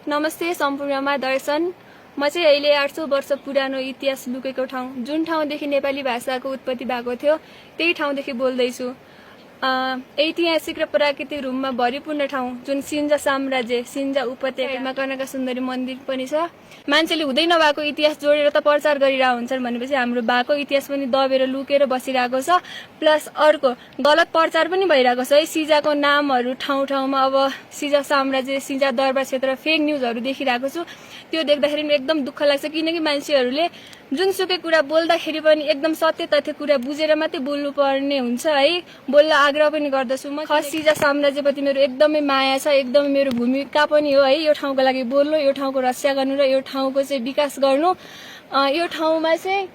नमस्ते सम्पूर्णमा दर्शन। म चाहिँ अहिले 800 वर्ष पुरानो इतिहास लुकेको ठाउँ जुन ठाउँदेखि नेपाली भाषाको उत्पत्ति भएको थियो त्यही ठाउँदेखि बोल्दैछु। ऐतिहासिक र प्राकृतिक रूपमा भरिपूर्ण ठाउँ जुन सिन्जा साम्राज्य सिन्जा उपत्यकामा कनका सुन्दरी मन्दिर पनि छ। मान्छेले हुँदै नभएको इतिहास जोडेर त प्रचार गरिरहेको हुन्छन् भनेपछि हाम्रो भएको इतिहास पनि दबेर लुकेर बसिरहेको छ। प्लस अर्को गलत प्रचार पनि भइरहेको छ है। सिजाको नामहरू ठाउँ ठाउँमा अब सिजा साम्राज्य सिजा दरबार क्षेत्र फेक न्युजहरू देखिरहेको छु। त्यो देख्दाखेरि एकदम दुःख लाग्छ किनकि मान्छेहरूले जुनसुकै कुरा बोल्दाखेरि पनि एकदम सत्य तथ्य कुरा बुझेर मात्रै बोल्नु पर्ने हुन्छ है। बोल्न आग्रह पनि गर्दछु म। सिजा साम्राज्यप्रति मेरो एकदमै माया छ, एकदमै मेरो भूमिका पनि हो है। यो ठाउँको लागि बोल्नु, यो ठाउँको रक्षा गर्नु र यो ठाउँको चाहिँ विकास गर्नु। यो ठाउँमा चाहिँ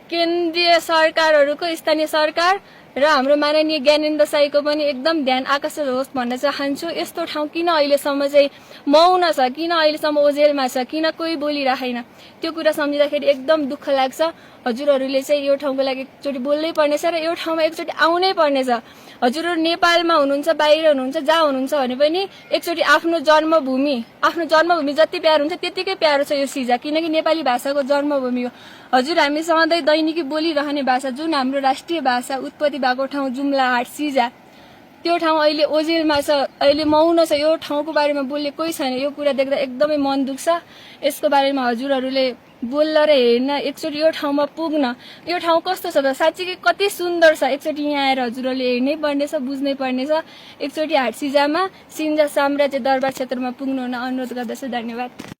केन्द्रीय सरकारहरूको स्थानीय सरकार र हाम्रो माननीय ज्ञानेन्द्र साईको पनि एकदम ध्यान आकर्षित होस् भन्न चाहन्छु। यस्तो ठाउँ किन अहिलेसम्म चाहिँ मौन छ, किन अहिलेसम्म ओझेलमा छ, किन कोही बोलिरहेन, त्यो कुरा सम्झिँदाखेरि एकदम दुःख लाग्छ। हजुरहरूले चाहिँ यो ठाउँको लागि एकचोटि बोल्नै पर्नेछ र यो ठाउँमा एकचोटि आउनै पर्नेछ। हजुरहरू नेपालमा हुनुहुन्छ, बाहिर हुनुहुन्छ, जहाँ हुनुहुन्छ भने पनि एकचोटि आफ्नो जन्मभूमि जति प्यारो हुन्छ त्यतिकै प्यारो छ यो सिजा, किनकि नेपाली भाषाको जन्मभूमि हो। हजुर हामी सधैँ दैनिकी बोलिरहने भाषा जुन हाम्रो राष्ट्रिय भाषा उत्पत्ति भएको ठाउँ जुम्लाहाट सिजा, त्यो ठाउँ अहिले ओझेलमा छ, अहिले मौन छ। यो ठाउँको बारेमा बोल्ने कोही छैन। यो कुरा देख्दा एकदमै मन दुख्छ। यसको बारेमा हजुरहरूले बोल्न र हेर्न, एकचोटि यो ठाउँमा पुग्न, यो ठाउँ कस्तो छ त, साँच्चीकै कति सुन्दर छ, एकचोटि यहाँ आएर हजुरहरूले हेर्नै पर्नेछ, बुझ्नै पर्नेछ। एकचोटि हाट सिजामा सिन्जा साम्राज्य दरबार क्षेत्रमा पुग्नु हुन अनुरोध गर्दछु। धन्यवाद।